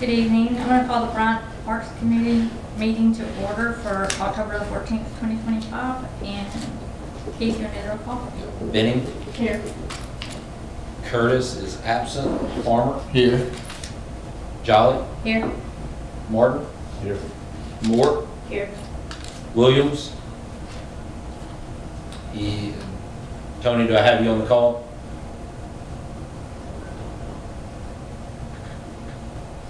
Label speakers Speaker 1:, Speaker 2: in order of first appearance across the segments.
Speaker 1: Good evening. I'm going to call the Bryant Parks Committee meeting to order for October the 14th, 2025. And Keith, you want to do the roll call?
Speaker 2: Benning.
Speaker 1: Here.
Speaker 2: Curtis is absent. Farmer.
Speaker 3: Here.
Speaker 2: Jolly.
Speaker 1: Here.
Speaker 2: Martin.
Speaker 3: Here.
Speaker 2: Moore.
Speaker 1: Here.
Speaker 2: Williams. Tony, do I have you on the call?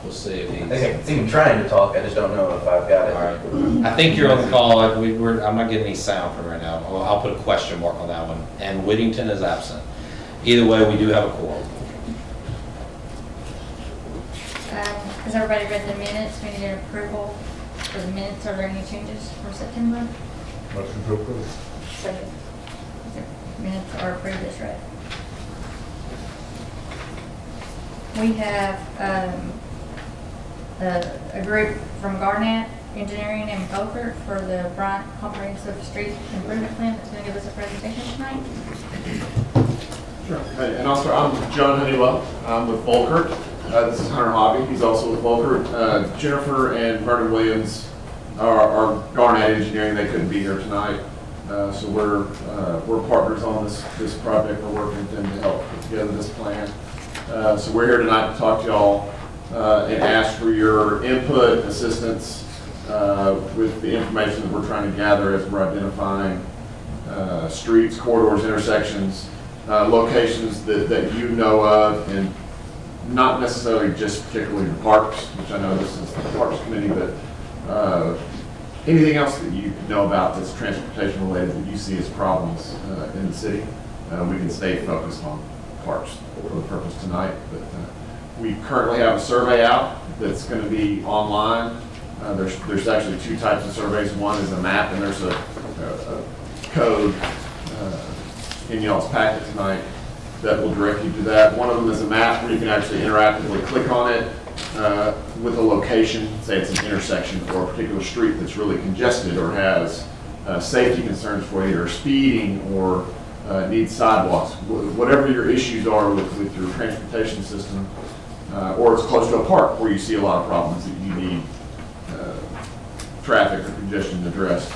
Speaker 2: We'll see if he's...
Speaker 4: I think I'm trying to talk, I just don't know if I've got it.
Speaker 2: All right. I think you're on the call. I'm not getting any sound from right now. I'll put a question mark on that one. And Whittington is absent. Either way, we do have a quorum.
Speaker 1: Has everybody read the minutes? We need an approval for the minutes. Are there any changes for September?
Speaker 3: Motion to approve.
Speaker 1: Second. Minutes are approved as read. We have a group from Garnett Engineering and Beaufort for the Bryant Comprehensive Street Improvement Plan that's going to give us a presentation tonight.
Speaker 5: Sure. Hey, and also, I'm John Honeywell. I'm with Volkert. This is Hunter Hobby. He's also with Volkert. Jennifer and Vernon Williams are Garnett Engineering. They couldn't be here tonight. So we're partners on this project. We're working with them to help put together this plan. So we're here tonight to talk to y'all and ask for your input, assistance with the information that we're trying to gather as we're identifying streets, corridors, intersections, locations that you know of, and not necessarily just particularly the parks, which I know this is the Parks Committee, but anything else that you know about that's transportation related that you see as problems in the city. We can stay focused on parks for the purpose tonight, but we currently have a survey out that's going to be online. There's actually two types of surveys. One is a map, and there's a code in y'all's packet tonight that will direct you to that. One of them is a map where you can actually interactively click on it with a location, say it's an intersection or a particular street that's really congested or has safety concerns for you, or speeding, or needs sidewalks. Whatever your issues are with your transportation system, or it's close to a park where you see a lot of problems that you need traffic or congestion addressed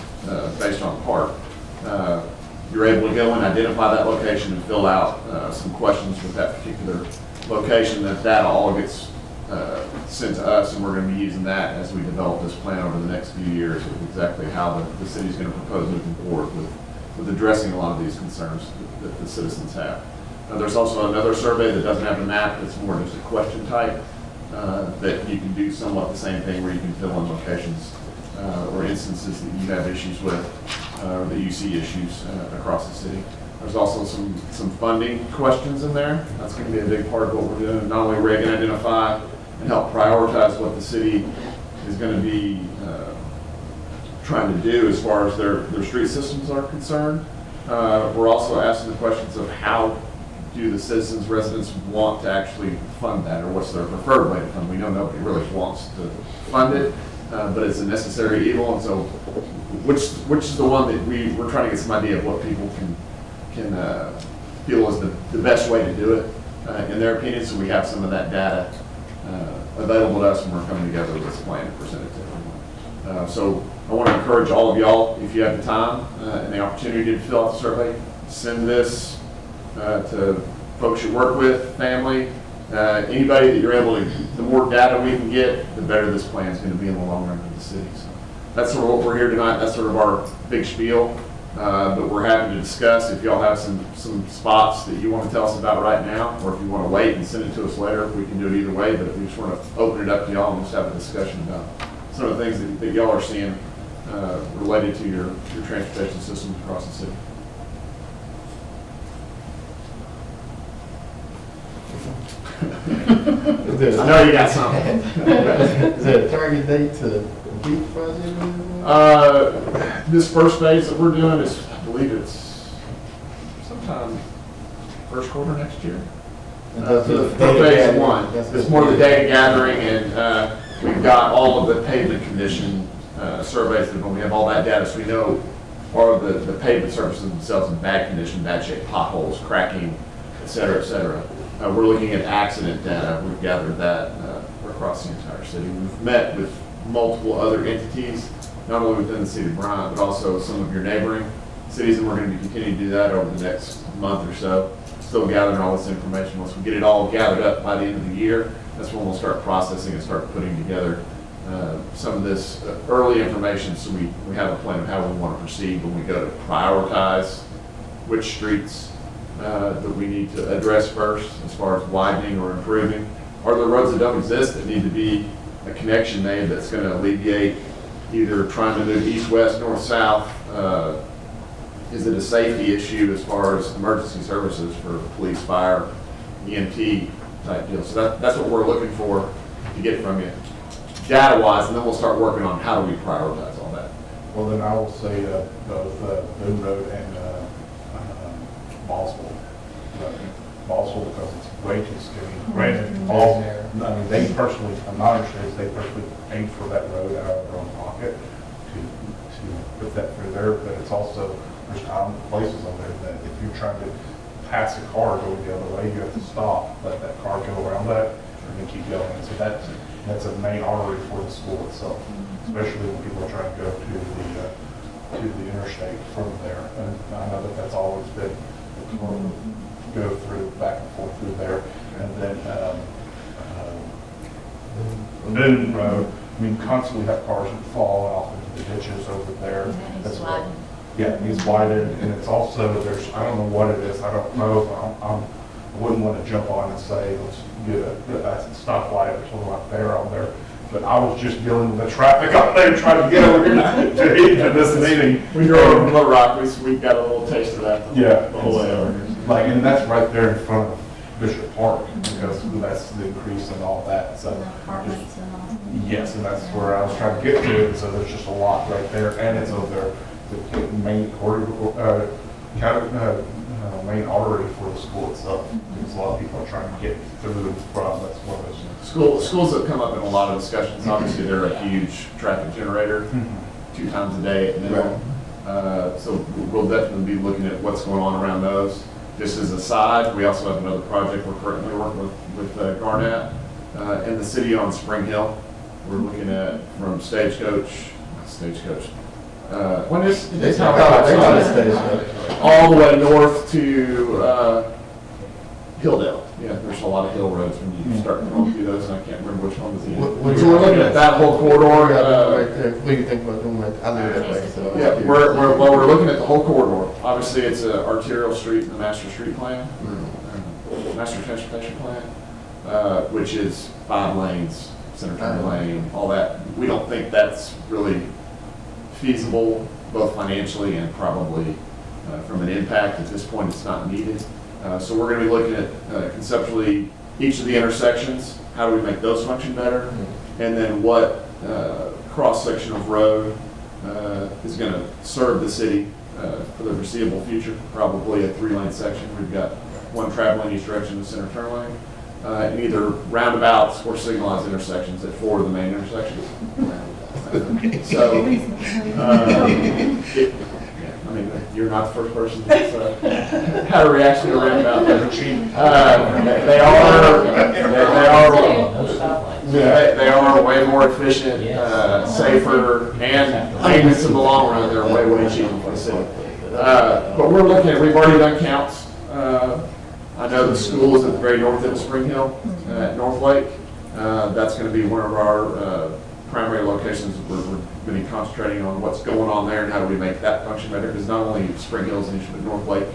Speaker 5: based on the park. You're able to go and identify that location and fill out some questions with that particular location. That all gets sent to us, and we're going to be using that as we develop this plan over the next few years of exactly how the city is going to propose moving forward with addressing a lot of these concerns that the citizens have. There's also another survey that doesn't have a map. It's more just a question type that you can do somewhat the same thing, where you can fill in locations or instances that you have issues with, or that you see issues across the city. There's also some funding questions in there. That's going to be a big part of what we're doing. Not only are we going to identify and help prioritize what the city is going to be trying to do as far as their street systems are concerned, we're also asking the questions of how do the citizens, residents want to actually fund that, or what's their preferred way to fund. We know nobody really wants to fund it, but it's a necessary evil, and so which is the one that we're trying to get some idea of what people can feel is the best way to do it in their opinion, so we have some of that data available to us when we're coming together with this plan to present it to everyone. So I want to encourage all of y'all, if you have the time and the opportunity to fill out the survey, send this to folks you work with, family, anybody that you're able to. The more data we can get, the better this plan is going to be in the long run for the city. So that's sort of what we're here tonight. That's sort of our big spiel. But we're happy to discuss. If y'all have some spots that you want to tell us about right now, or if you want to wait and send it to us later, we can do it either way. But we just want to open it up to y'all and just have a discussion about some of the things that y'all are seeing related to your transportation systems across the city. I know you got something.
Speaker 3: Is there a target date to complete the project?
Speaker 5: This first phase that we're doing is, I believe it's sometime first quarter next year. For phase one, it's more the data gathering, and we've got all of the pavement condition surveys that we have all that data, so we know are the pavement surfaces themselves in bad condition, bad shape, potholes, cracking, et cetera, et cetera. We're looking at accident data. We've gathered that across the entire city. We've met with multiple other entities, not only within the city of Bryant, but also some of your neighboring cities, and we're going to be continuing to do that over the next month or so. Still gathering all this information. Once we get it all gathered up by the end of the year, that's when we'll start processing and start putting together some of this early information, so we have a plan of how we want to proceed when we go to prioritize which streets that we need to address first as far as widening or improving. Are there roads that don't exist that need to be a connection made that's going to alleviate either trying to move east, west, north, south? Is it a safety issue as far as emergency services for police, fire, EMT type deal? So that's what we're looking for to get from you, data-wise, and then we'll start working on how do we prioritize all that.
Speaker 3: Well, then I will say both Boone Road and Ballsville. Ballsville, because it's way too skinny. Granted, all, I mean, they personally, I'm not understanding, they personally paid for that road out of their own pocket to put that through there, but it's also, there's places on there that if you're trying to pass a car going the other way, you have to stop, let that car go around that, and then keep going. So that's a main artery for the school itself, especially when people are trying to go to the interstate from there. And I know that that's always been go through back and forth through there. And then Boone Road, I mean, constantly have cars that fall off into the ditches over there. That's what. Yeah, it needs widened, and it's also, there's, I don't know what it is, I don't know if I wouldn't want to jump on and say, let's get a stoplight or something like there on there, but I was just dealing with the traffic up there trying to get over here to this meeting.
Speaker 5: We drove over Little Rock, we got a little taste of that
Speaker 3: Yeah.
Speaker 5: the whole way over.
Speaker 3: Like, and that's right there in front of Bishop Park, because that's the increase and all that, so.
Speaker 1: And the apartments and all.
Speaker 3: Yes, and that's where I was trying to get to, and so there's just a lot right there, and it's over there. The main corridor, main artery for the school itself. Because a lot of people are trying to get through and from. That's one of those.
Speaker 5: Schools that come up in a lot of discussions. Obviously, they're a huge traffic generator, 2 times a day at minimum. So we'll definitely be looking at what's going on around those. Just as a side, we also have another project we're currently working with Garnett in the city on Spring Hill. We're looking at from Stagecoach. When is
Speaker 3: They talk about stage.
Speaker 5: all the way north to Hilldale. Yeah, there's a lot of hill roads when you start going through those, and I can't remember which one was in. So we're looking at that whole corridor.
Speaker 3: Right there. What do you think about doing that? I live that way, so.
Speaker 5: Yeah, we're looking at the whole corridor. Obviously, it's an arterial street in the master street plan, master transportation plan, which is 5 lanes, center turn lane, all that. We don't think that's really feasible, both financially and probably from an impact. At this point, it's not needed. So we're going to be looking at conceptually each of the intersections. How do we make those function better? And then what cross-section of road is going to serve the city for the foreseeable future? Probably a 3-lane section. We've got 1 traveling each direction, the center turn lane, and either roundabouts or signalized intersections at 4 of the main intersections. So, I mean, you're not the first person that's had a reaction to a roundabout. They are way more efficient, safer, and maintenance in the long run. They're way cheaper for the city. But we're looking at, we've already done counts. I know the school is at the very north end of Spring Hill at North Lake. That's going to be one of our primary locations. We're going to be concentrating on what's going on there and how do we make that function better, because not only Spring Hill is an issue, but North Lake,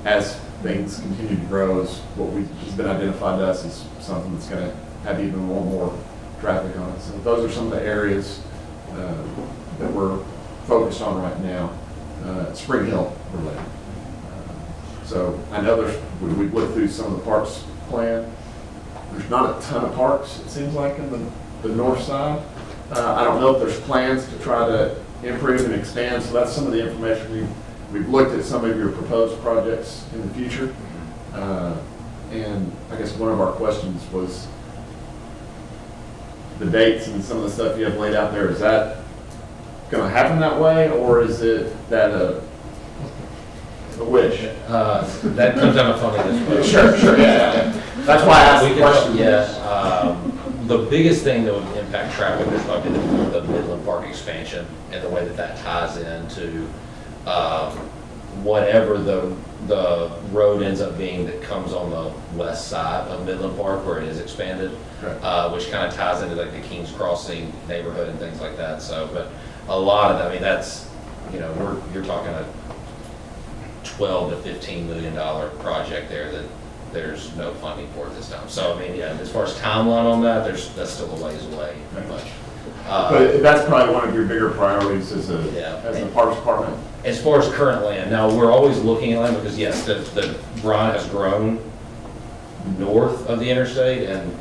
Speaker 5: as things continue to grow, is what has been identified to us as something that's going to have even more traffic on it. So those are some of the areas that we're focused on right now, Spring Hill related. So I know we've looked through some of the parks plan. There's not a ton of parks, it seems like, in the north side. I don't know if there's plans to try to improve and expand, so that's some of the information we've looked at some of your proposed projects in the future. And I guess one of our questions was the dates and some of the stuff you have laid out there. Is that going to happen that way, or is it that a wish?
Speaker 2: That comes down to funding this way.
Speaker 5: Sure, yeah. That's why I asked the question.
Speaker 2: Yeah, the biggest thing that would impact impact traffic, there's probably the Midland Park expansion and the way that that ties into whatever the road ends up being that comes on the west side of Midland Park where it is expanded, which kind of ties into like the Kings Crossing neighborhood and things like that. So, but a lot of that, I mean, that's, you know, you're talking a $12 to $15 million project there that there's no funding for at this time. So, I mean, yeah, as far as timeline on that, that's still a ways away.
Speaker 5: But that's probably one of your bigger priorities as a Parks Department.
Speaker 2: As far as current land, now we're always looking at land because yes, the Bryant has grown north of the interstate and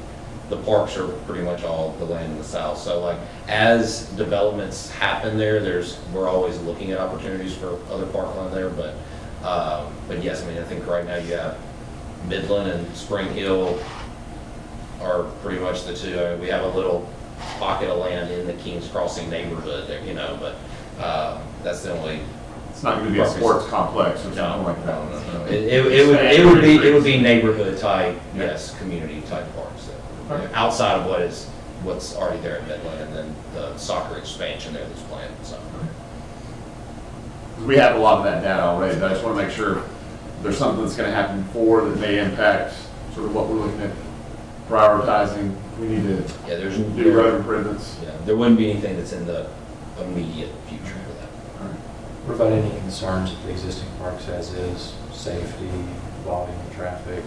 Speaker 2: the parks are pretty much all the land in the south. So like as developments happen there, we're always looking at opportunities for other parkland there. But yes, I mean, I think right now you have Midland and Spring Hill are pretty much the two. I mean, we have a little pocket of land in the Kings Crossing neighborhood there, you know, but that's the only.
Speaker 5: It's not going to be a sports complex or something like that.
Speaker 2: No. It would be neighborhood type, yes, community type parks. Outside of what's already there at Midland, and then the soccer expansion there that's planned. So.
Speaker 5: We have a lot of that data already, but I just want to make sure there's something that's going to happen before that may impact sort of what we're looking at prioritizing. We need to do road improvements.
Speaker 2: Yeah, there wouldn't be anything that's in the immediate future for that.
Speaker 5: All right.
Speaker 6: What about any concerns with the existing parks as is, safety, volume, traffic,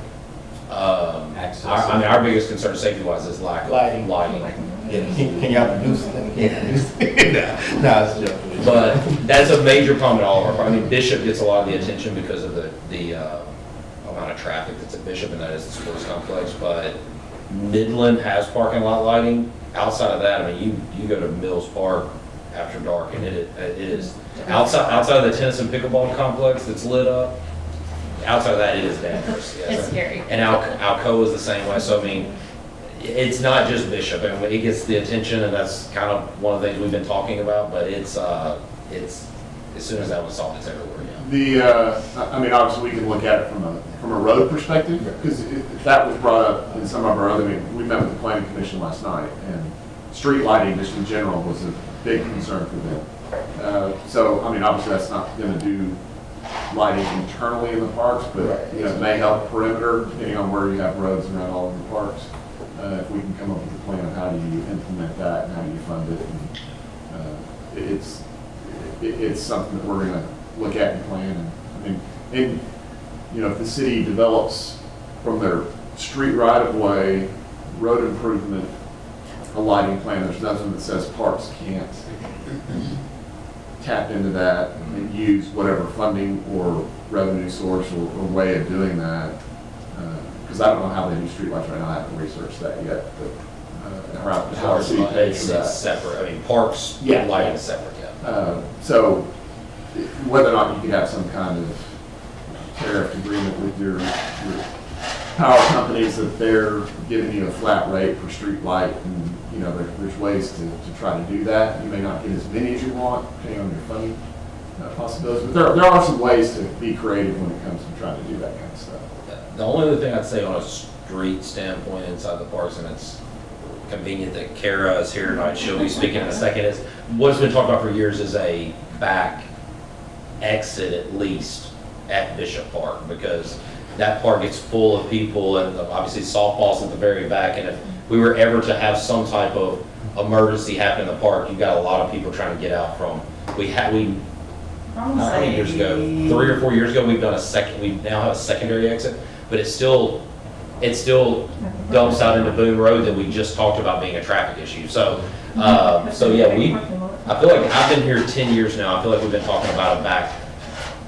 Speaker 6: access?
Speaker 2: Our biggest concern safety-wise is lack of lighting.
Speaker 7: Can y'all produce it? No, it's a joke.
Speaker 2: But that's a major problem in all of our, I mean, Bishop gets a lot of the attention because of the amount of traffic that's at Bishop, and that is the sports complex, but Midland has parking lot lighting. Outside of that, I mean, you go to Mills Park after dark, and it is outside of the tennis and pickleball complex that's lit up. Outside of that, it is dangerous. Yes.
Speaker 1: It's scary.
Speaker 2: And Alcoa is the same way. So I mean, it's not just Bishop, and it gets the attention, and that's kind of one of the things we've been talking about. But it's as soon as that was solved, it's everywhere. Yeah.
Speaker 5: I mean, obviously we can look at it from a road perspective, because that was brought up in some of our other meetings. We met with the planning commission last night, and street lighting just in general was a big concern for them. So I mean, obviously that's not going to do lighting internally in the parks, but you know, it may help perimeter depending on where you have roads around all of the parks. If we can come up with a plan of how do you implement that and how do you fund it, and, it's something that we're going to look at and plan. And you know, if the city develops from their street right of way, road improvement, a lighting plan, there's nothing that says parks can't tap into that and use whatever funding or revenue source or way of doing that. Because I don't know how they do streetlights right now. I haven't researched that yet. But how the city pays for that.
Speaker 2: It's separate. I mean, parks lighting is separate. Yeah.
Speaker 5: So whether or not you could have some kind of tariff agreement with your power companies that they're giving you a flat rate for street light, and you know, there's ways to try to do that. You may not get as many as you want, depending on your funding possibilities, but there are some ways to be creative when it comes to trying to do that kind of stuff.
Speaker 2: The only other thing I'd say on a street standpoint inside the parks, and it's convenient that Kara is here tonight, she'll be speaking in a second, is what's been talked about for years is a back exit at least at Bishop Park, because that park gets full of people, and obviously softball's at the very back, and if we were ever to have some type of emergency happen in the park, you got a lot of people trying to get out from, how many years ago? 3 or 4 years ago, we now have a secondary exit, but it still dumps out into Boone Road that we just talked about being a traffic issue. So yeah, I feel like I've been here 10 years now. I feel like we've been talking about a back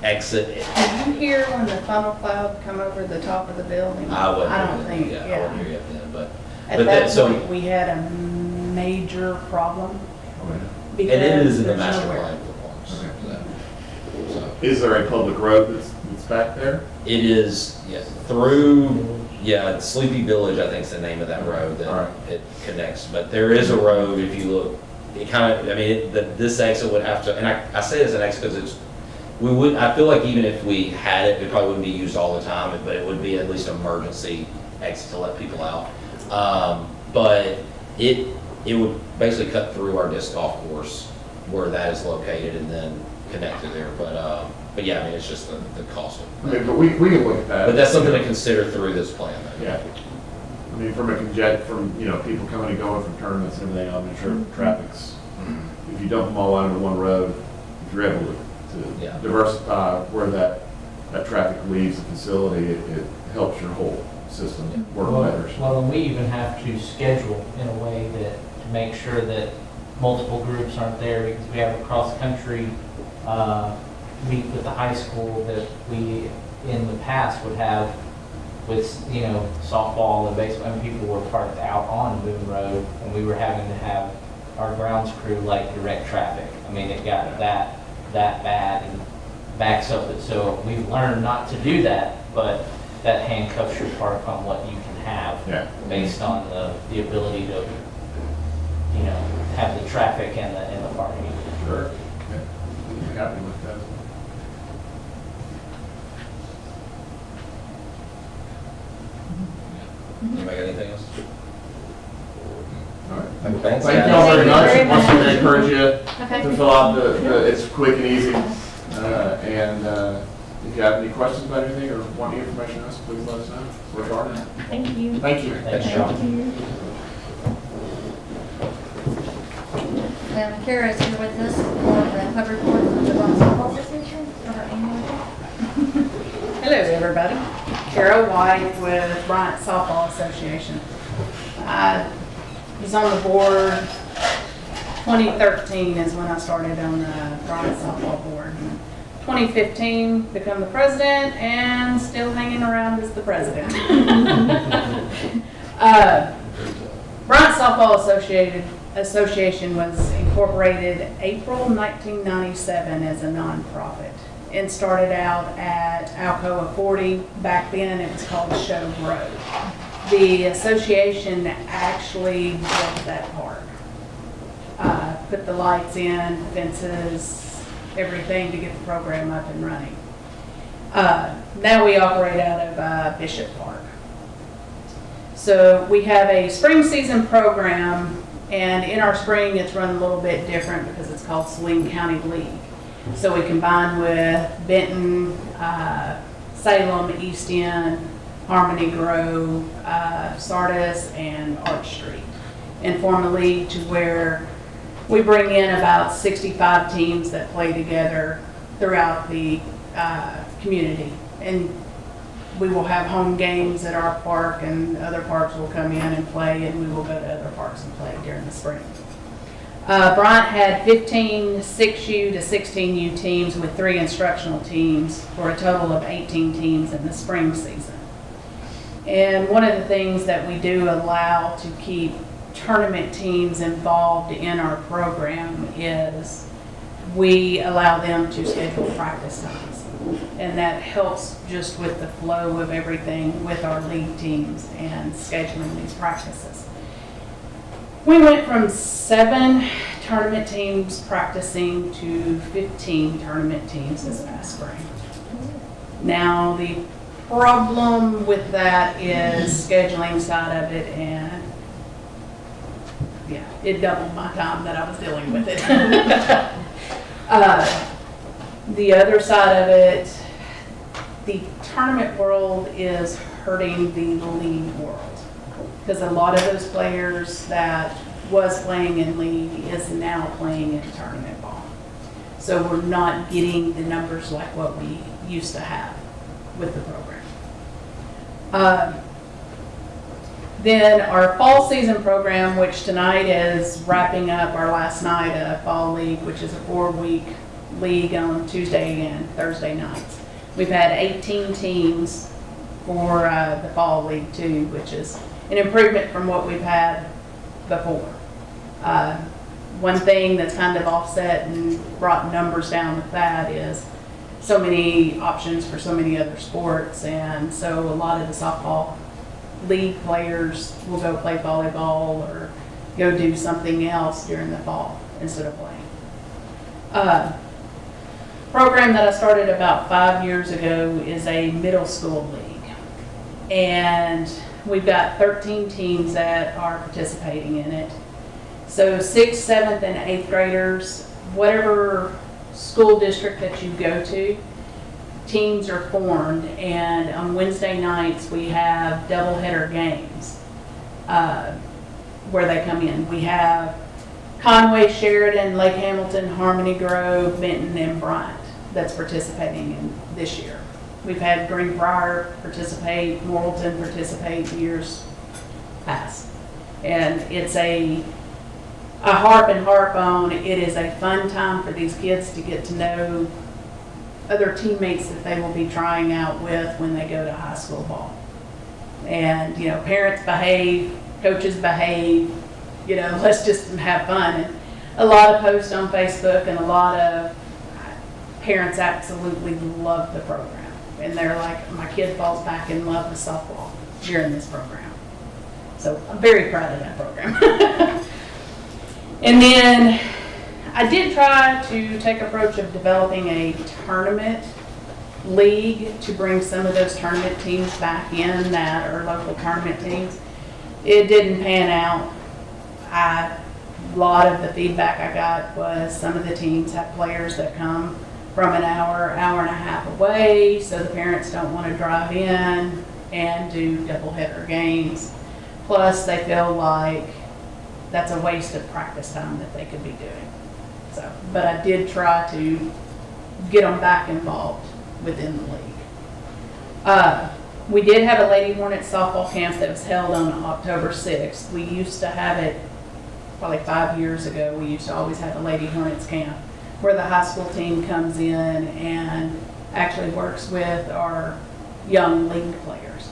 Speaker 2: exit.
Speaker 8: Did you hear when the funnel cloud come over the top of the building?
Speaker 2: I
Speaker 8: don't think,
Speaker 2: I wasn't here yet then, but
Speaker 8: At that point, we had a major problem.
Speaker 2: And it is in the master plan for the parks. So.
Speaker 5: Is there a public road that's back there?
Speaker 2: It is, through, Sleepy Village, I think is the name of that road that it connects. But there is a road, if you look, it kind of, I mean, this exit would have to, and I say it's an exit because I feel like even if we had it probably wouldn't be used all the time, but it would be at least an emergency exit to let people out. But it would basically cut through our disc golf course where that is located and then connect to there. But yeah, I mean, it's just the cost
Speaker 5: I
Speaker 2: of
Speaker 5: mean,
Speaker 2: it.
Speaker 5: but we can look at that.
Speaker 2: But that's something to consider through this plan. Though.
Speaker 5: Yeah. I mean, from, you know, people coming and going from tournaments and everything, I'm sure traffic's, if you dump them all onto one road, if you're able to
Speaker 2: Yeah.
Speaker 5: diversify where that traffic leaves the facility, it helps your whole system work better.
Speaker 9: Well, and we even have to schedule in a way that, to make sure that multiple groups aren't there, because we have a cross-country meet with the high school that we, in the past, would have with, you know, softball and baseball, and people were parked out on Boone Road, and we were having to have our grounds crew like direct traffic. I mean, it got that bad and backs up it. So we've learned not to do that, but that handcuffs your park on what you can have based on the ability to, you know, have the traffic and the parking.
Speaker 5: Sure. Yeah. I'm happy with that.
Speaker 2: Anybody got anything else?
Speaker 5: All right.
Speaker 2: Thanks.
Speaker 5: Thank you all very much.
Speaker 1: Thank you very
Speaker 5: Once again, I
Speaker 1: much.
Speaker 5: encourage you
Speaker 1: Okay.
Speaker 5: to fill out it's quick and easy. And if you have any questions about anything or want any information on us, please let us know. We're guarding it.
Speaker 1: Thank you.
Speaker 5: Thank you.
Speaker 9: Thanks, Sean.
Speaker 1: Kara is here with us for the hub report from the Bronx Football Association for our annual report.
Speaker 8: Hello, everybody. Carol White with Bryant Softball Association. I was on the board, 2013 is when I started on the Bryant Softball board. 2015, become the president and still hanging around as the president. Bryant Softball Association was incorporated April 1997 as a nonprofit and started out at Alcoa 40. Back then it was called Show Road. The association actually built that park. Put the lights in, fences, everything to get the program up and running. Now we operate out of Bishop Park. So we have a spring season program, and in our spring it's run a little bit different because it's called Saline County League. So we combine with Benton, Salem, East End, Harmony Grove, Sardis, and Arch Street, and form a league to where we bring in about 65 teams that play together throughout the community. And we will have home games at our park, and other parks will come in and play, and we will go to other parks and play during the spring. Bryant had 15 6U to 16U teams with 3 instructional teams for a total of 18 teams in the spring season. And one of the things that we do allow to keep tournament teams involved in our program is we allow them to schedule practice times. And that helps just with the flow of everything with our league teams and scheduling these practices. We went from 7 tournament teams practicing to 15 tournament teams this past spring. Now the problem with that is scheduling side of it, and yeah, it doubled my time that I was dealing with it. The other side of it, the tournament world is hurting the league world, because a lot of those players that was playing in league is now playing in tournament ball. So we're not getting the numbers like what we used to have with the program. Then our fall season program, which tonight is wrapping up our last night of fall league, which is a 4-week league on Tuesday and Thursday nights. We've had 18 teams for the fall league too, which is an improvement from what we've had before. One thing that's kind of offset and brought numbers down with that is so many options for so many other sports, and so a lot of the softball league players will go play volleyball or go do something else during the fall instead of playing. Program that I started about 5 years ago is a middle school league, and we've got 13 teams that are participating in it. So 6th, 7th, and 8th graders, whatever school district that you go to, teams are formed, and on Wednesday nights, we have doubleheader games where they come in. We have Conway, Sheridan, Lake Hamilton, Harmony Grove, Benton, and Bryant that's participating in this year. We've had Greenbrier participate, Morrilton participate years past. And it's a harp and harp on. It is a fun time for these kids to get to know other teammates that they will be trying out with when they go to high school ball. And, you know, parents behave, coaches behave, you know, let's just have fun. And a lot of posts on Facebook, and a lot of parents absolutely love the program. And they're like, my kid falls back in love with softball during this program. So I'm very proud of that program. And then I did try to take approach of developing a tournament league to bring some of those tournament teams back in that are local tournament teams. It didn't pan out. A lot of the feedback I got was some of the teams have players that come from an hour and a half away, so the parents don't want to drive in and do doubleheader games. Plus, they feel like that's a waste of practice time that they could be doing. So, but I did try to get them back involved within the league. We did have a Lady Hornets softball camp that was held on October 6th. We used to have it probably 5 years ago. We used to always have a Lady Hornets camp where the high school team comes in and actually works with our young league players.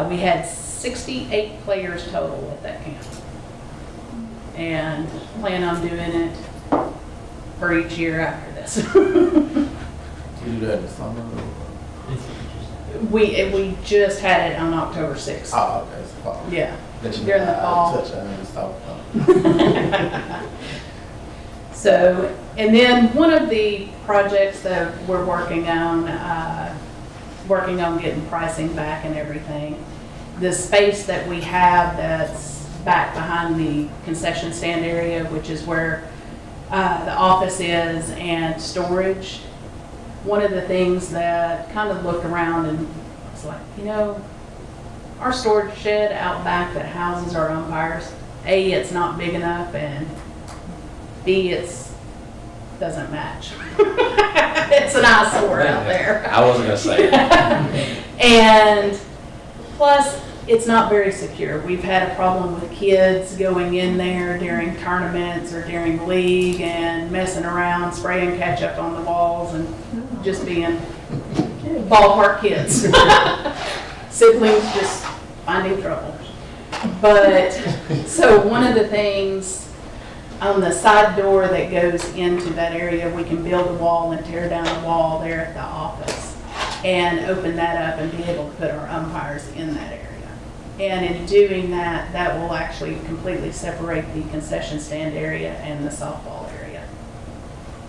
Speaker 8: We had 68 players total at that camp, and plan on doing it for each year after this.
Speaker 7: You do that in the summer?
Speaker 8: We just had it on October 6th.
Speaker 7: Oh, okay, it's fall.
Speaker 8: Yeah,
Speaker 7: Let you
Speaker 8: during
Speaker 7: know
Speaker 8: the
Speaker 7: how
Speaker 8: fall.
Speaker 7: to touch on the softball.
Speaker 8: So, and then one of the projects that we're working on getting pricing back and everything, the space that we have that's back behind the concession stand area, which is where the office is and storage. One of the things that kind of looked around and was like, you know, our storage shed out back that houses our umpires, A, it's not big enough, and B, doesn't match. It's an eyesore out there.
Speaker 2: I wasn't gonna say it.
Speaker 8: And plus, it's not very secure. We've had a problem with kids going in there during tournaments or during league and messing around, spraying ketchup on the walls and just being ballpark kids. Siblings just finding trouble. But, so one of the things on the side door that goes into that area, we can build a wall and tear down a wall there at the office and open that up and be able to put our umpires in that area. And in doing that, that will actually completely separate the concession stand area and the softball area,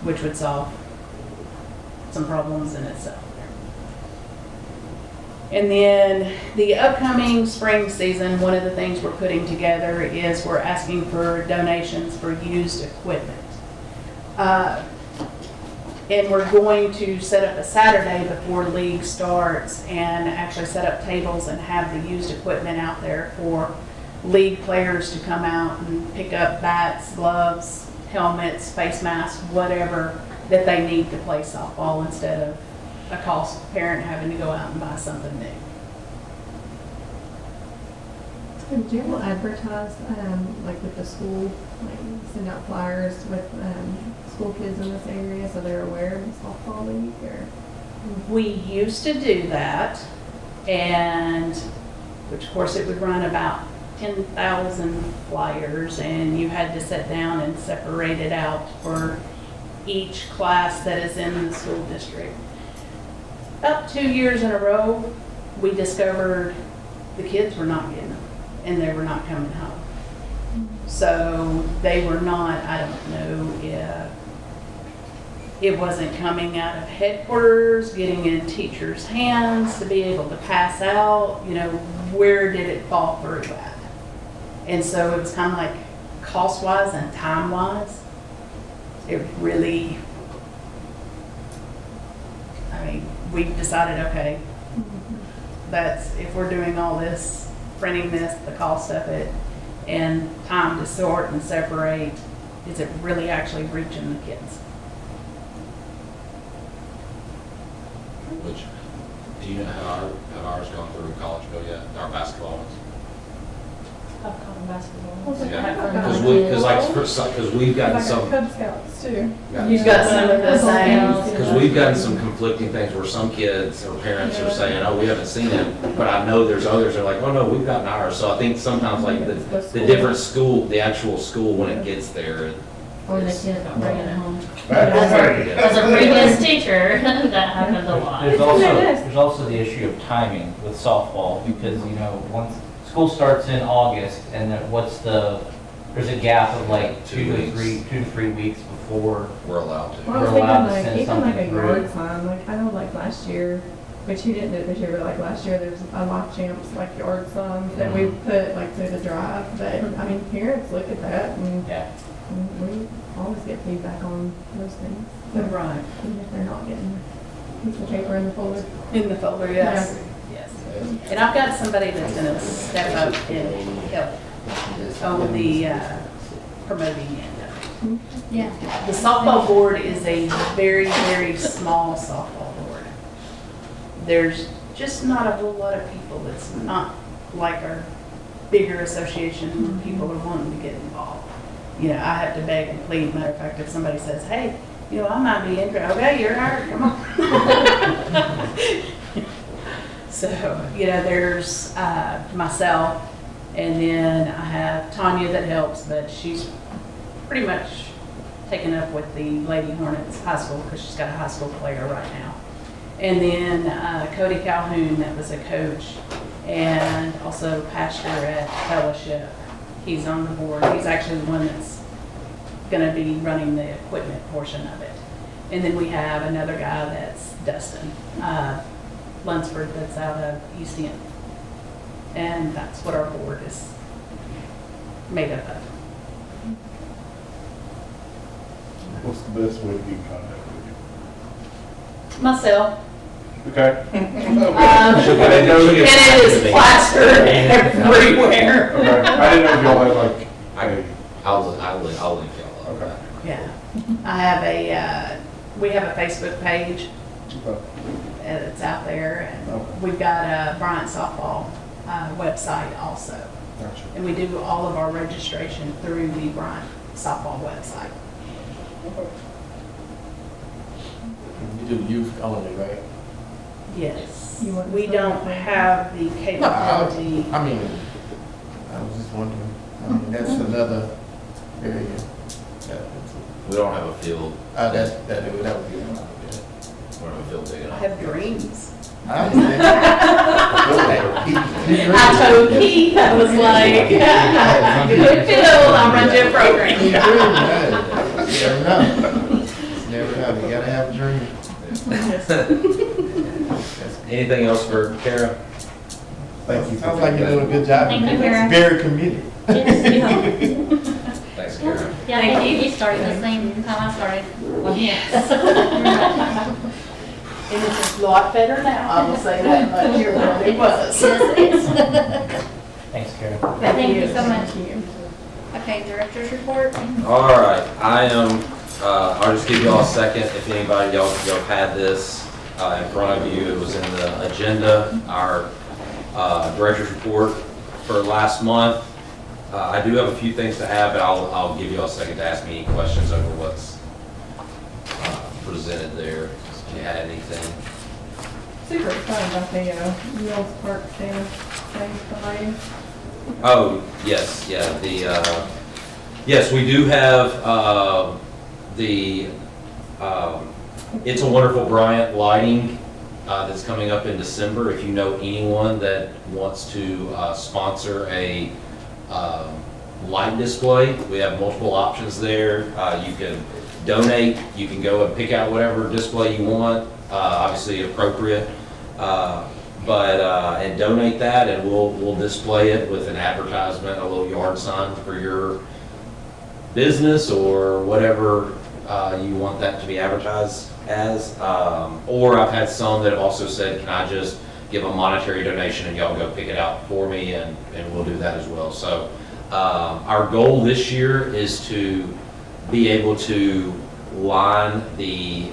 Speaker 8: which would solve some problems in itself. And then the upcoming spring season, one of the things we're putting together is we're asking for donations for used equipment. And we're going to set up a Saturday before league starts and actually set up tables and have the used equipment out there for league players to come out and pick up bats, gloves, helmets, face masks, whatever that they need to play softball instead of a cost parent having to go out and buy something new.
Speaker 10: And do you all advertise, like with the school, like send out flyers with school kids in this area so they're aware of the softball league, or?
Speaker 8: We used to do that, and which of course it would run about 10,000 flyers, and you had to sit down and separate it out for each class that is in the school district. About 2 years in a row, we discovered the kids were not getting them, and they were not coming home. So they were not, I don't know if it wasn't coming out of headquarters, getting in teachers' hands to be able to pass out, you know, where did it fall through at? And so it was kind of like, cost-wise and time-wise, it really, I mean, we've decided, okay, that's, if we're doing all this, printing this, the cost of it, and time to sort and separate, is it really actually reaching the kids?
Speaker 2: Which, do you know have ours gone through college bill yet, our basketball ones? Because we've gotten
Speaker 10: Like our
Speaker 2: some,
Speaker 10: Cub Scouts too.
Speaker 8: You've got some of the same.
Speaker 2: because we've gotten some conflicting things where some kids or parents are saying, oh, we haven't seen it, but I know there's others that are like, oh, no, we've gotten ours. So I think sometimes like the different school, the actual school, when it gets there, it-
Speaker 1: Or they can't bring it home.
Speaker 3: That's
Speaker 1: As a previous teacher, that happened a lot.
Speaker 9: There's also the issue of timing with softball, because, you know, once school starts in August, and then there's a gap of like 2 to 3 weeks before.
Speaker 2: we're allowed to.
Speaker 10: Well, I was
Speaker 9: We're allowed to
Speaker 10: thinking
Speaker 9: send
Speaker 10: like, even like a
Speaker 9: something
Speaker 10: yard
Speaker 9: through.
Speaker 10: sign, like I know like last year, which you didn't do it this year, but like last year there's a Life Champs like yard signs that we put like through the drive, but I mean, parents look at that and
Speaker 9: Yeah.
Speaker 10: we always get feedback on those things.
Speaker 8: Right.
Speaker 10: Even if they're not getting a piece of paper in the folder.
Speaker 8: In the folder, yes. Yes. And I've got somebody that's gonna step up and help on the promoting end of it.
Speaker 1: Yeah.
Speaker 8: The softball board is a very, very small softball board. There's just not a whole lot of people. It's not like our bigger association where people are wanting to get involved. You know, I have to beg and plead. Matter of fact, if somebody says, hey, you know, I might be interested, okay, you're hired, come on. So, you know, there's myself, and then I have Tanya that helps, but she's pretty much taken up with the Lady Hornets High School because she's got a high school player right now. And then Cody Calhoun, that was a coach, and also pastor at Fellowship. He's on the board. He's actually the one that's going to be running the equipment portion of it. And then we have another guy that's Dustin Lunsford, that's out of East End. And that's what our board is made up of.
Speaker 3: What's the best way to get in contact with
Speaker 8: Myself.
Speaker 3: you? Okay.
Speaker 2: I didn't know
Speaker 8: And it is plastered everywhere.
Speaker 3: Okay. I didn't know if y'all had like,
Speaker 2: I'll link y'all up.
Speaker 3: Okay.
Speaker 8: Yeah. I have we have a Facebook page. And it's out there, and we've got a Bryant softball website also.
Speaker 3: Gotcha.
Speaker 8: And we do all of our registration through the Bryant softball website.
Speaker 7: You do youth only, right?
Speaker 8: Yes.
Speaker 10: You want
Speaker 8: We
Speaker 10: to
Speaker 8: don't
Speaker 10: start?
Speaker 8: have the capability.
Speaker 7: I mean, I was just wondering, I mean, that's another area.
Speaker 2: We don't have a field,
Speaker 7: That would be one.
Speaker 2: we don't have a field big
Speaker 8: I
Speaker 2: enough.
Speaker 8: have dreams.
Speaker 7: I understand.
Speaker 8: I told Keith, I was like, good Phil, I'll run you a program.
Speaker 7: Never know. Never know, you gotta have a dream.
Speaker 2: Anything else for Kara?
Speaker 3: Thank you.
Speaker 7: Sounds like you're doing a good job.
Speaker 1: Thank you, Kara.
Speaker 7: Very committed.
Speaker 2: Thanks, Kara.
Speaker 1: Yeah, I think you started the same time I started. Yes.
Speaker 8: And it's a lot better now, I will say that much, here than it was.
Speaker 1: Yes, it is.
Speaker 9: Thanks, Karen.
Speaker 1: Thank you so much. Okay, director's report.
Speaker 2: All right, I am, I'll just give you all a second, if anybody, y'all had this in front of you, it was in the agenda, our director's report for last month. I do have a few things to add, but I'll give you all a second to ask me any questions over what's presented there, if you had anything.
Speaker 10: Super excited about the Mills Park stand thing behind.
Speaker 2: Oh, yes, yeah, yes, we do have, It's a Wonderful Bryant lighting, that's coming up in December. If you know anyone that wants to, sponsor a, light display, we have multiple options there. You can donate, you can go and pick out whatever display you want, obviously appropriate. And donate that, and we'll display it with an advertisement, a little yard sign for your business or whatever you want that to be advertised as. Or I've had some that have also said, can I just give a monetary donation and y'all go pick it out for me, and we'll do that as well. So our goal this year is to be able to line the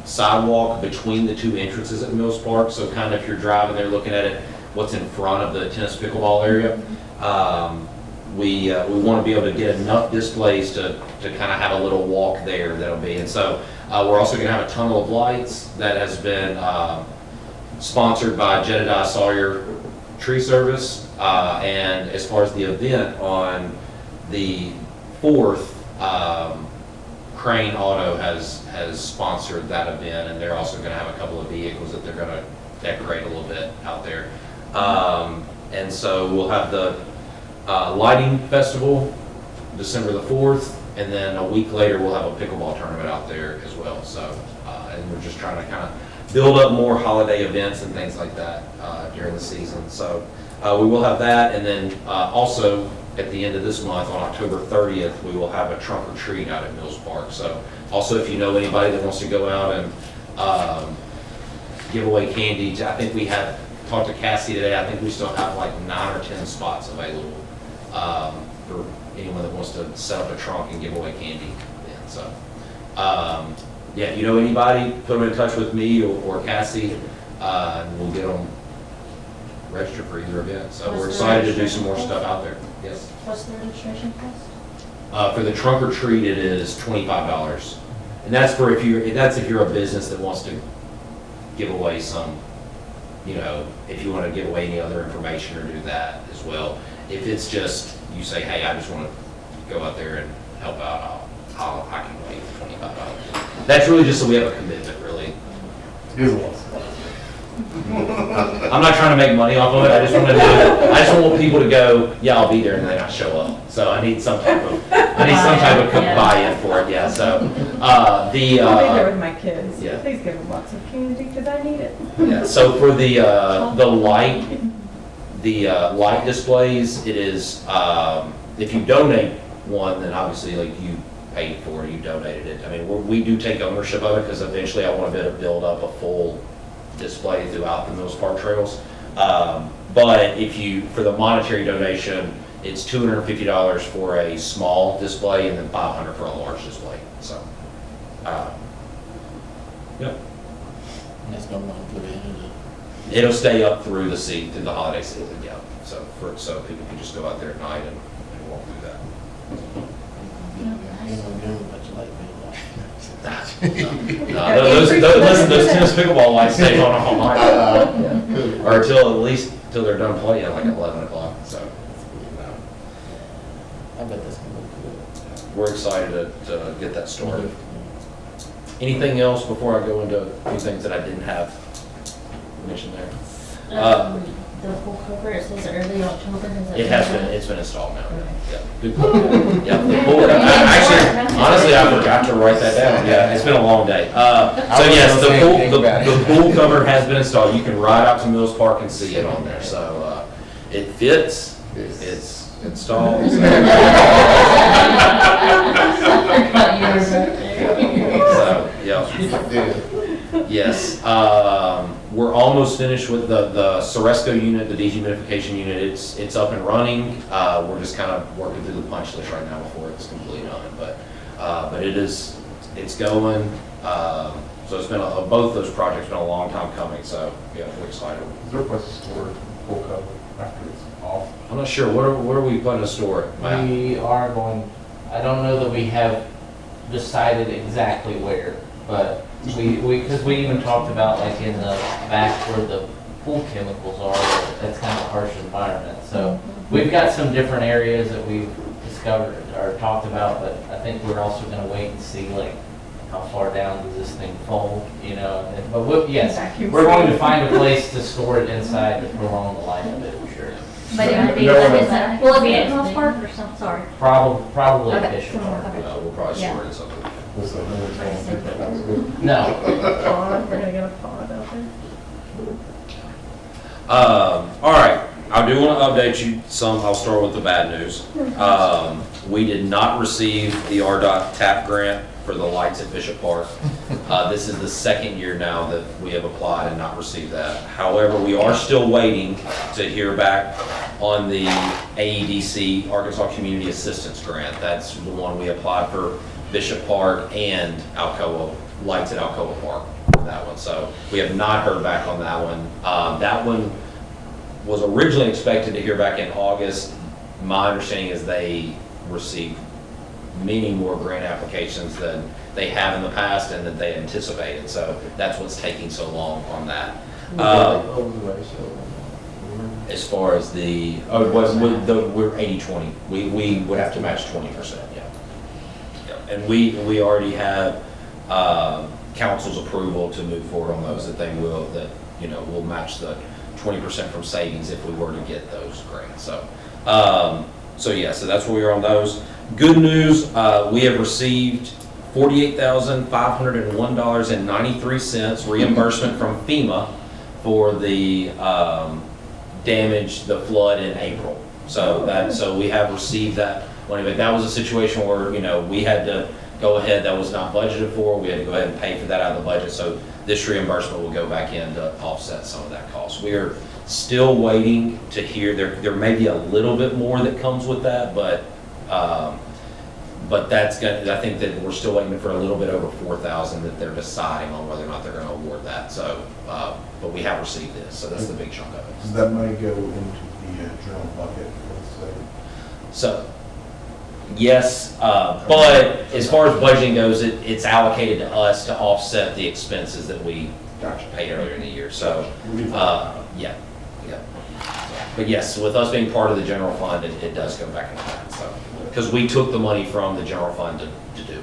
Speaker 2: sidewalk between the two entrances at Mills Park. So kind of if you're driving there looking at it, what's in front of the tennis pickleball area. We want to be able to get enough displays to kind of have a little walk there that'll be. And so we're also going to have a tunnel of lights that has been sponsored by Jedediah Sawyer Tree Service. And as far as the event on the 4th, Crane Auto has sponsored that event, and they're also going to have a couple of vehicles that they're going to decorate a little bit out there. And so we'll have the lighting festival December the 4th, and then a week later we'll have a pickleball tournament out there as well. So, and we're just trying to kind of build up more holiday events and things like that during the season. So we will have that, and then also at the end of this month, on October 30th, we will have a trunk or treat out at Mills Park. So also, if you know anybody that wants to go out and give away candy, I think we have talked to Cassie today. I think we still have like 9 or 10 spots available for anyone that wants to set up a trunk and give away candy. And so, yeah, if you know anybody, put them in touch with me or Cassie, and we'll get them registered for either event. So we're excited to do some more stuff out there. Yes.
Speaker 1: What's the registration cost?
Speaker 2: For the trunk or treat, it is $25, and that's for if you're a business that wants to give away some, you know, if you want to give away any other information or do that as well. If it's just you say, hey, I just want to go out there and help out, I can pay for $25. That's really just so we have a commitment, really.
Speaker 3: It is a lot.
Speaker 2: I'm not trying to make money off of it. I just want to do it. I just want people to go, yeah, I'll be there, and then I show up. So I need some type of buy-in for it. Yeah. So
Speaker 10: I'll be there with my kids.
Speaker 2: Yeah.
Speaker 10: Please give them lots of candy because I need it.
Speaker 2: Yeah. So for the light displays, it is if you donate one, then obviously like you paid for it, you donated it. I mean, we do take ownership of it because eventually I want to be able to build up a full display throughout the Mills Park trails. But for the monetary donation, it's $250 for a small display and then $500 for a large display. So, yep.
Speaker 7: That's no longer put in.
Speaker 2: It'll stay up through through the holiday season. Yeah. So people can just go out there at night and walk through that. Those tennis pickleball lights stay on all night, or at least till they're done playing at like 11 o'clock. So
Speaker 7: I bet that's gonna look good.
Speaker 2: we're excited to get that started. Anything else before I go into a few things that I didn't have mentioned there?
Speaker 1: The full cover, it says early October.
Speaker 2: It's been installed now. Yeah, good. Yeah, the pool. Actually, honestly, I forgot to write that down. Yeah, it's been a long day. So yes, the pool cover has been installed. You can ride out to Mills Park and see it on there. So it fits. It's installed. So yeah. Yes. We're almost finished with the Soresco unit, the dehumidification unit. It's up and running. We're just kind of working through the punch list right now before it's completely on it. But it's going. So it's been both those projects been a long time coming. So yeah, we're excited.
Speaker 3: Is there a place to store it, full cover after it's off?
Speaker 2: I'm not sure. Where are we planning to store it? Matt?
Speaker 9: We are going, I don't know that we have decided exactly where, but because we even talked about like in the back where the pool chemicals are, that's kind of a harsh environment. So we've got some different areas that we've discovered or talked about, but I think we're also going to wait and see like how far down does this thing fold, you know. But yes, we're going to find a place to store it inside to prolong the life of it, for sure.
Speaker 1: But it would be, will it be at Mills Park or something? Sorry.
Speaker 9: Probably
Speaker 1: Okay.
Speaker 9: a Fisher Park.
Speaker 1: Okay.
Speaker 2: We'll probably
Speaker 1: Yeah.
Speaker 2: store it in something.
Speaker 9: No.
Speaker 10: We're gonna get a pod out there.
Speaker 2: All right. I do want to update update you some. I'll start with the bad news. We did not receive the RDOT TAP grant for the lights at Bishop Park. This is the second year now that we have applied and not received that. However, we are still waiting to hear back on the AEDC, Arkansas Community Assistance Grant. That's the one we applied for Bishop Park and Alcoa, lights at Alcoa Park, for that one. So we have not heard back on that one. That one was originally expected to hear back in August. My understanding is they received many more grant applications than they have in the past and that they anticipated. So that's what's taking so long on that. As far as we're 80-20. We would have to match 20%, yeah. And we already have council's approval to move forward on those, that we'll match the 20% from savings if we were to get those grants. So so that's where we are on those. Good news, we have received $48,501.93 reimbursement from FEMA for the damage, the flood in April. So we have received that money, but that was a situation where, we had to go ahead, that was not budgeted for, we had to go ahead and pay for that out of the budget. So this reimbursement will go back in to offset some of that cost. We are still waiting to hear, there may be a little bit more that comes with that, but that's gonna, I think that we're still waiting for a little bit over 4,000 that they're deciding on whether or not they're gonna award that. So, but we have received this, so that's the big chunk of it.
Speaker 3: Does that money go into the general bucket for the state?
Speaker 2: So, yes, but as far as budgeting goes, it's allocated to us to offset the expenses that we paid earlier in the year. So, yeah. But yes, with us being part of the general fund, it does go back into that. So, because we took the money from the general fund to do it.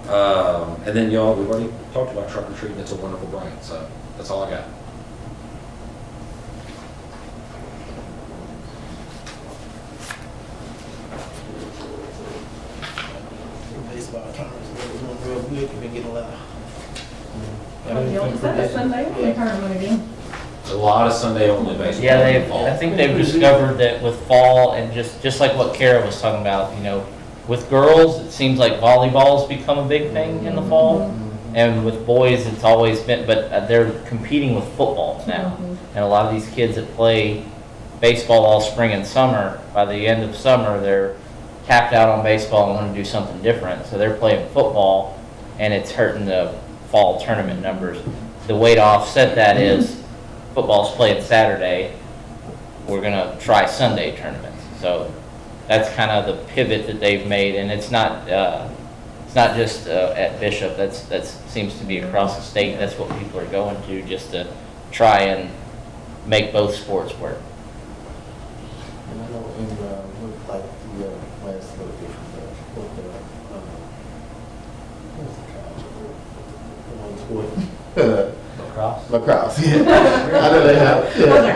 Speaker 2: Yeah. And then y'all, we've already talked about Trunk or Treat, and it's a wonderful Bryant. So that's all I got.
Speaker 7: Baseball tournaments, we're doing real good, we've been getting a lot.
Speaker 10: Is that a Sunday? They tournament again?
Speaker 2: A lot of Sunday only baseball.
Speaker 9: Yeah, I think they've discovered that with fall and just like what Kara was talking about, with girls, it seems like volleyball's become a big thing in the fall. And with boys, it's always been, but they're competing with football now. And a lot of these kids that play baseball all spring and summer, by the end of summer, they're tapped out on baseball and want to do something different. So they're playing football, and it's hurting the fall tournament numbers. The way to offset that is football's playing Saturday. We're going to try Sunday tournaments. So that's kind of the pivot that they've made, and it's not just at Bishop. That seems to be across the state. That's what people are going to, just to try and make both sports work.
Speaker 7: And I know in, like the last location, what the
Speaker 9: Lacrosse?
Speaker 7: lacrosse, yeah. I know they have, I know they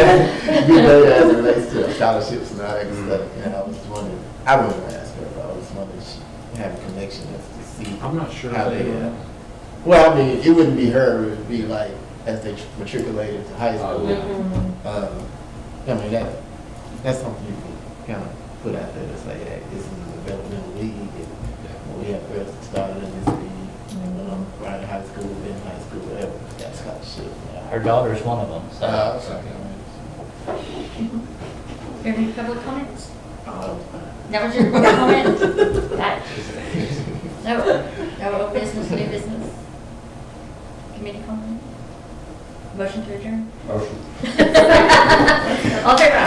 Speaker 7: have good data as it relates to scholarships and all that good stuff. And I was wondering, I wasn't going to ask her, but I was wondering if she had a connection as to see.
Speaker 6: I'm not sure
Speaker 7: how
Speaker 6: they
Speaker 7: they, well, I mean, it wouldn't be her, it would be like, as they matriculated to high school. I mean, that's something you can kind of put out there to say, hey, this is a developmental league, and we have girls that started in this league, right in high school, in high school, whatever, got scholarship.
Speaker 9: Her daughter's one of them. So.
Speaker 1: Any public comments? That was your public comment? No old business, new business? Committee comment? Motion to adjourn?
Speaker 3: Motion.
Speaker 1: All in favor?